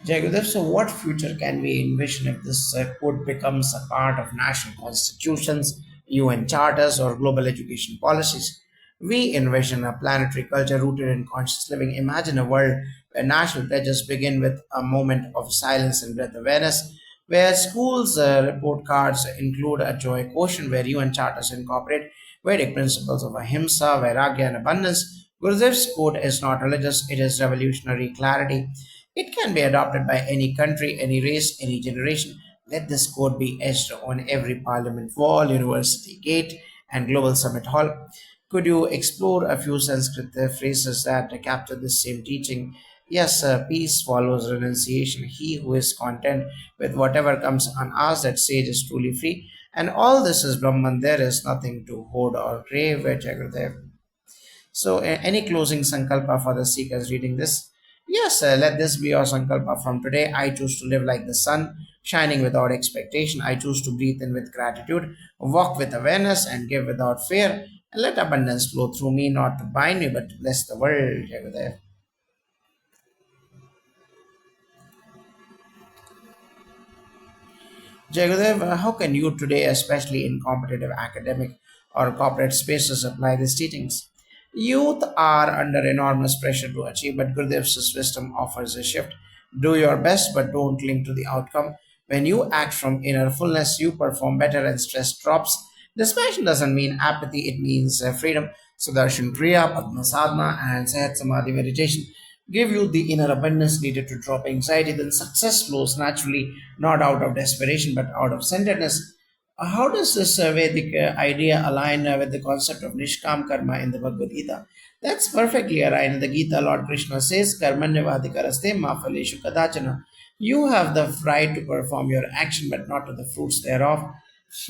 Jagudev, so what future can we envision if this code becomes a part of national constitutions, UN charters, or global education policies? We envision a planetary culture rooted in conscious living. Imagine a world where national pledges begin with a moment of silence and breath awareness, where schools' report cards include a joy quotient, where UN charters incorporate Vedic principles of ahimsa, vairagya, and abundance. Gurudev's code is not religious, it is revolutionary clarity. It can be adopted by any country, any race, any generation. Let this code be etched on every parliament wall, university gate, and global summit hall. Could you explore a few Sanskrit phrases that capture this same teaching? Yes, peace follows renunciation. He who is content with whatever comes unasked, that sage is truly free. And all this is Brahman. There is nothing to hoard or crave, Jagradev. So, any closing sankalpa for the seekers reading this? Yes, let this be your sankalpa from today. I choose to live like the sun, shining without expectation. I choose to breathe in with gratitude, walk with awareness, and give without fear. And let abundance flow through me, not to bind me, but to bless the world. Jagadev. Jagadev, how can you today, especially in competitive academic or corporate spaces, apply these teachings? Youth are under enormous pressure to achieve, but Gurudev's wisdom offers a shift. Do your best, but don't cling to the outcome. When you act from inner fullness, you perform better and stress drops. Dispassion doesn't mean apathy, it means freedom. Sudarshan Kriya, Padma Sadhana, and Sahat Samadhi meditation give you the inner abundance needed to drop anxiety. Then success flows naturally, not out of desperation, but out of centeredness. How does this Vedic idea align with the concept of Nishkam Karma in the Bhagavad Gita? That's perfectly aligned. In the Gita, Lord Krishna says, Karmanyavadikaraste ma phaleshu kadachana. You have the right to perform your action, but not to the fruits thereof.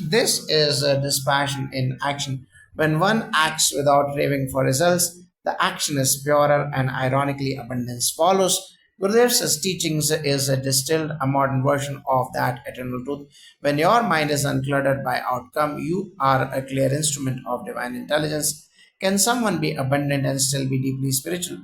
This is dispassion in action. When one acts without craving for results, the action is purer and ironically abundance follows. Gurudev's teachings is a distilled, a modern version of that eternal truth. When your mind is uncluttered by outcome, you are a clear instrument of divine intelligence. Can someone be abundant and still be deeply spiritual?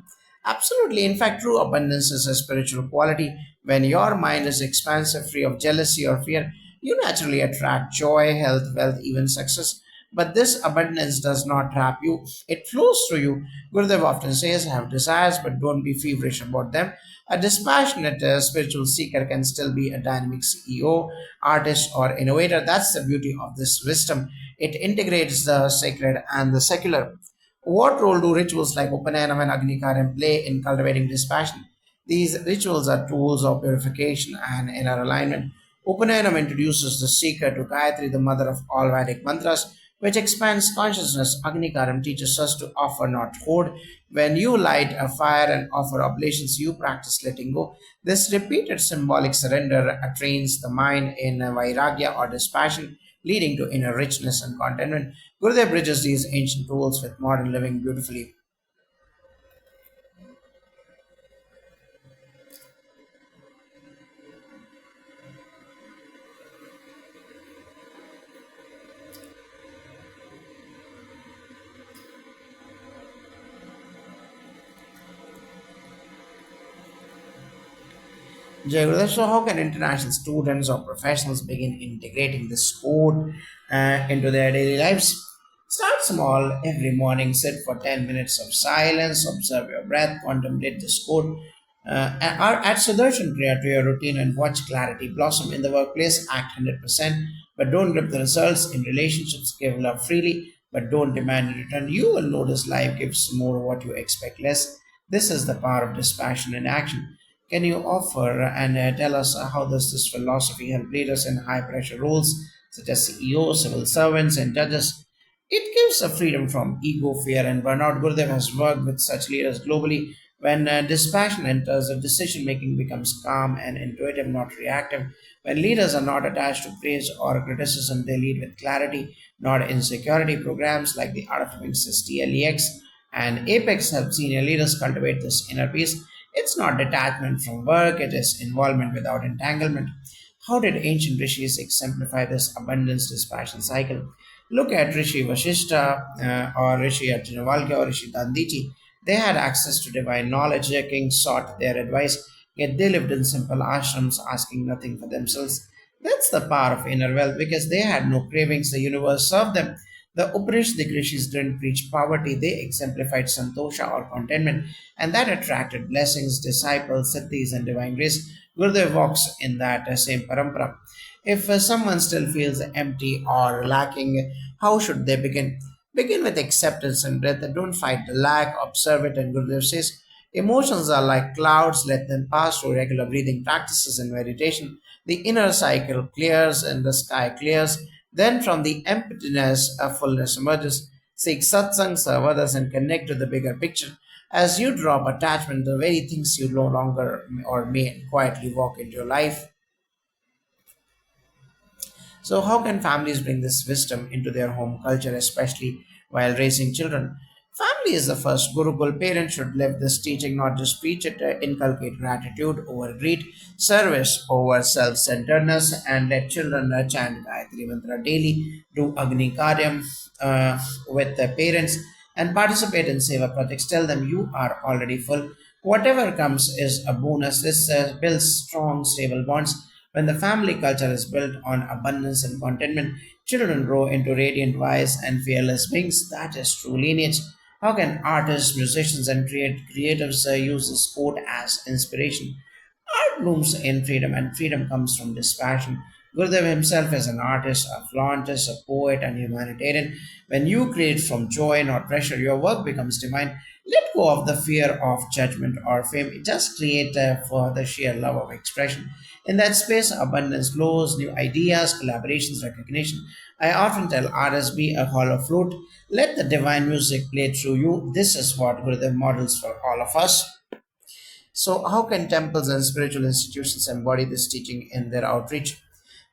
Absolutely. In fact, true abundance is a spiritual quality. When your mind is expansive, free of jealousy or fear, you naturally attract joy, health, wealth, even success. But this abundance does not trap you, it flows through you. Gurudev often says, have desires, but don't be feverish about them. A dispassionate spiritual seeker can still be a dynamic CEO, artist, or innovator. That's the beauty of this wisdom. It integrates the sacred and the secular. What role do rituals like Upanayana and Agnikaram play in cultivating dispassion? These rituals are tools of purification and inner alignment. Upanayana introduces the seeker to Gayatri, the mother of all Vedic mantras, which expands consciousness. Agnikaram teaches us to offer, not hoard. When you light a fire and offer oblations, you practice letting go. This repeated symbolic surrender trains the mind in vairagya or dispassion, leading to inner richness and contentment. Gurudev bridges these ancient rules with modern living beautifully. Jay Gurudev, so how can international students or professionals begin integrating this code into their daily lives? Start small. Every morning, sit for 10 minutes of silence, observe your breath, contemplate this code. Add Sudarshan Kriya to your routine and watch clarity blossom in the workplace. Act 100%, but don't grip the results. In relationships, give love freely, but don't demand in return. You will notice life gives more what you expect less. This is the power of dispassion in action. Can you offer and tell us how does this philosophy help leaders in high pressure roles such as CEOs, civil servants, and judges? It gives a freedom from ego, fear, and burnout. Gurudev has worked with such leaders globally. When dispassion enters, the decision making becomes calm and intuitive, not reactive. When leaders are not attached to praise or criticism, they lead with clarity, not insecurity. Programs like the Art of Living TLEX and Apex help senior leaders cultivate this inner peace. It's not detachment from work, it is involvement without entanglement. How did ancient rishis exemplify this abundance dispassion cycle? Look at Rishi Vashishta or Rishi Arjunavalkya or Rishi Dandichi. They had access to divine knowledge. Their kings sought their advice. Yet they lived in simple ashrams, asking nothing for themselves. That's the power of inner wealth because they had no cravings, the universe served them. The Upanishad Rishis didn't preach poverty, they exemplified santosha or contentment, and that attracted blessings, disciples, siddhis, and divine grace. Gurudev walks in that same parampara. If someone still feels empty or lacking, how should they begin? Begin with acceptance and breath. Don't fight the lack, observe it. And Gurudev says, emotions are like clouds, let them pass through regular breathing practices and meditation. The inner cycle clears and the sky clears. Then from the emptiness, a fullness emerges. Seek satsang, serve others, and connect to the bigger picture. As you drop attachment, the very things you no longer or may quietly walk into your life. So, how can families bring this wisdom into their home culture, especially while raising children? Family is the first Gurukul. Parents should live this teaching, not just preach it, inculcate gratitude over greed, service over self centeredness, and let children chant Gayatri Mantra daily, do Agni Karyam with their parents, and participate in Seva projects. Tell them you are already full. Whatever comes is a bonus. This builds strong, stable bonds. When the family culture is built on abundance and contentment, children grow into radiant, wise, and fearless beings. That is true lineage. How can artists, musicians, and creatives use this quote as inspiration? Art blooms in freedom, and freedom comes from dispassion. Gurudev himself is an artist, a philanthropist, a poet, and humanitarian. When you create from joy, not pressure, your work becomes divine. Let go of the fear of judgment or fame. Just create for the sheer love of expression. In that space, abundance flows, new ideas, collaborations, recognition. I often tell artists be a hollow flute. Let the divine music play through you. This is what Gurudev models for all of us. So, how can temples and spiritual institutions embody this teaching in their outreach?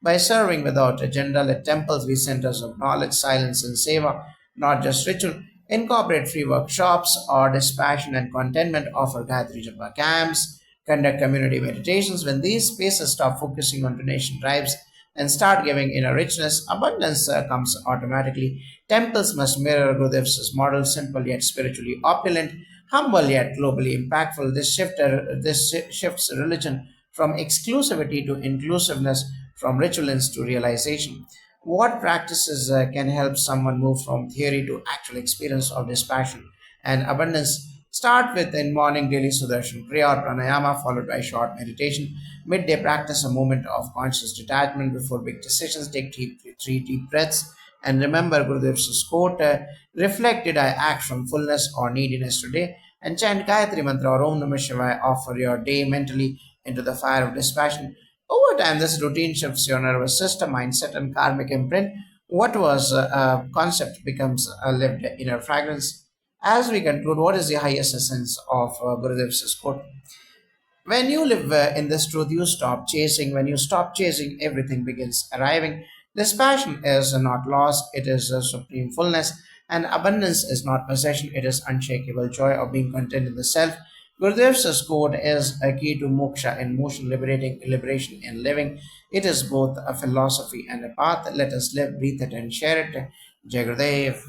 By serving without agenda, let temples be centers of knowledge, silence, and seva, not just ritual. Incorporate free workshops or dispassion and contentment, offer Gayatri Japa camps, conduct community meditations. When these spaces stop focusing on donation drives and start giving inner richness, abundance comes automatically. Temples must mirror Gurudev's model, simple yet spiritually opulent, humble yet globally impactful. This shifts religion from exclusivity to inclusiveness, from rituals to realization. What practices can help someone move from theory to actual experience of this passion and abundance? Start with in morning daily Sudarshan Kriya or Pranayama, followed by short meditation. Midday practice a moment of conscious detachment before big decisions. Take three deep breaths and remember Gurudev's quote, reflect did I act from fullness or neediness today? And chant Gayatri Mantra or Om Namah Shivaya, offer your day mentally into the fire of dispassion. Over time, this routine shifts your nervous system, mindset, and karmic imprint. What was a concept becomes a lived inner fragrance. As we conclude, what is the highest essence of Gurudev's quote? When you live in this truth, you stop chasing. When you stop chasing, everything begins arriving. This passion is not loss, it is a supreme fullness. And abundance is not possession, it is unshakable joy of being content in the self. Gurudev's quote is a key to moksha in motion, liberating liberation in living. It is both a philosophy and a path. Let us live, breathe it, and share it. Jai Gurudev.